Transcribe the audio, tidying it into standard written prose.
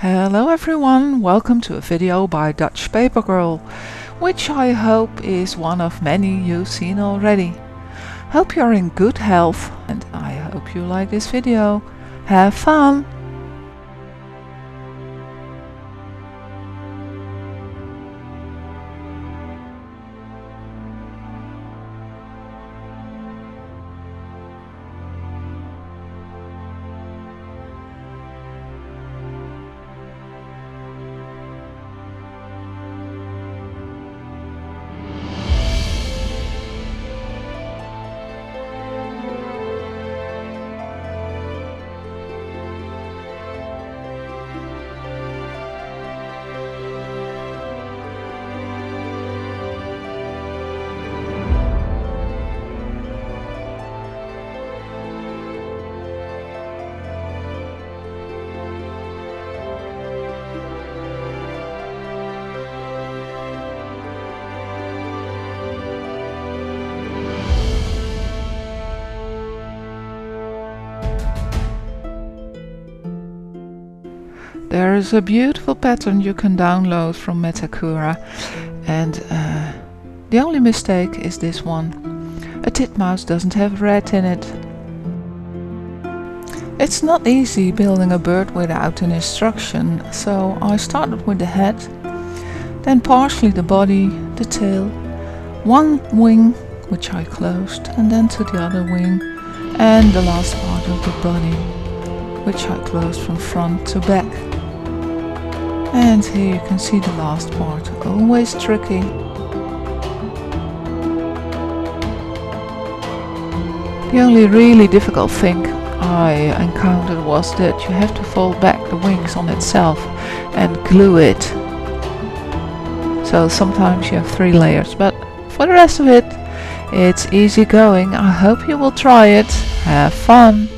Hello everyone, welcome to a video by dutchpapergirl, which I hope is one of many you've seen already. Hope you're in good health and I hope you like this video. Have fun! There is a beautiful pattern you can download from Methakura, and the only mistake is this one. A titmouse doesn't have red in it. It's not easy building a bird without an instruction, so I started with the head, then partially the body, the tail, one wing which I closed, and then to the other wing, and the last part of the body which I closed from front to back. And here you can see the last part, always tricky. The only really difficult thing I encountered was that you have to fold back the wings on itself and glue it. So sometimes you have 3 layers, but for the rest of it, it's easy going. I hope you will try it. Have fun!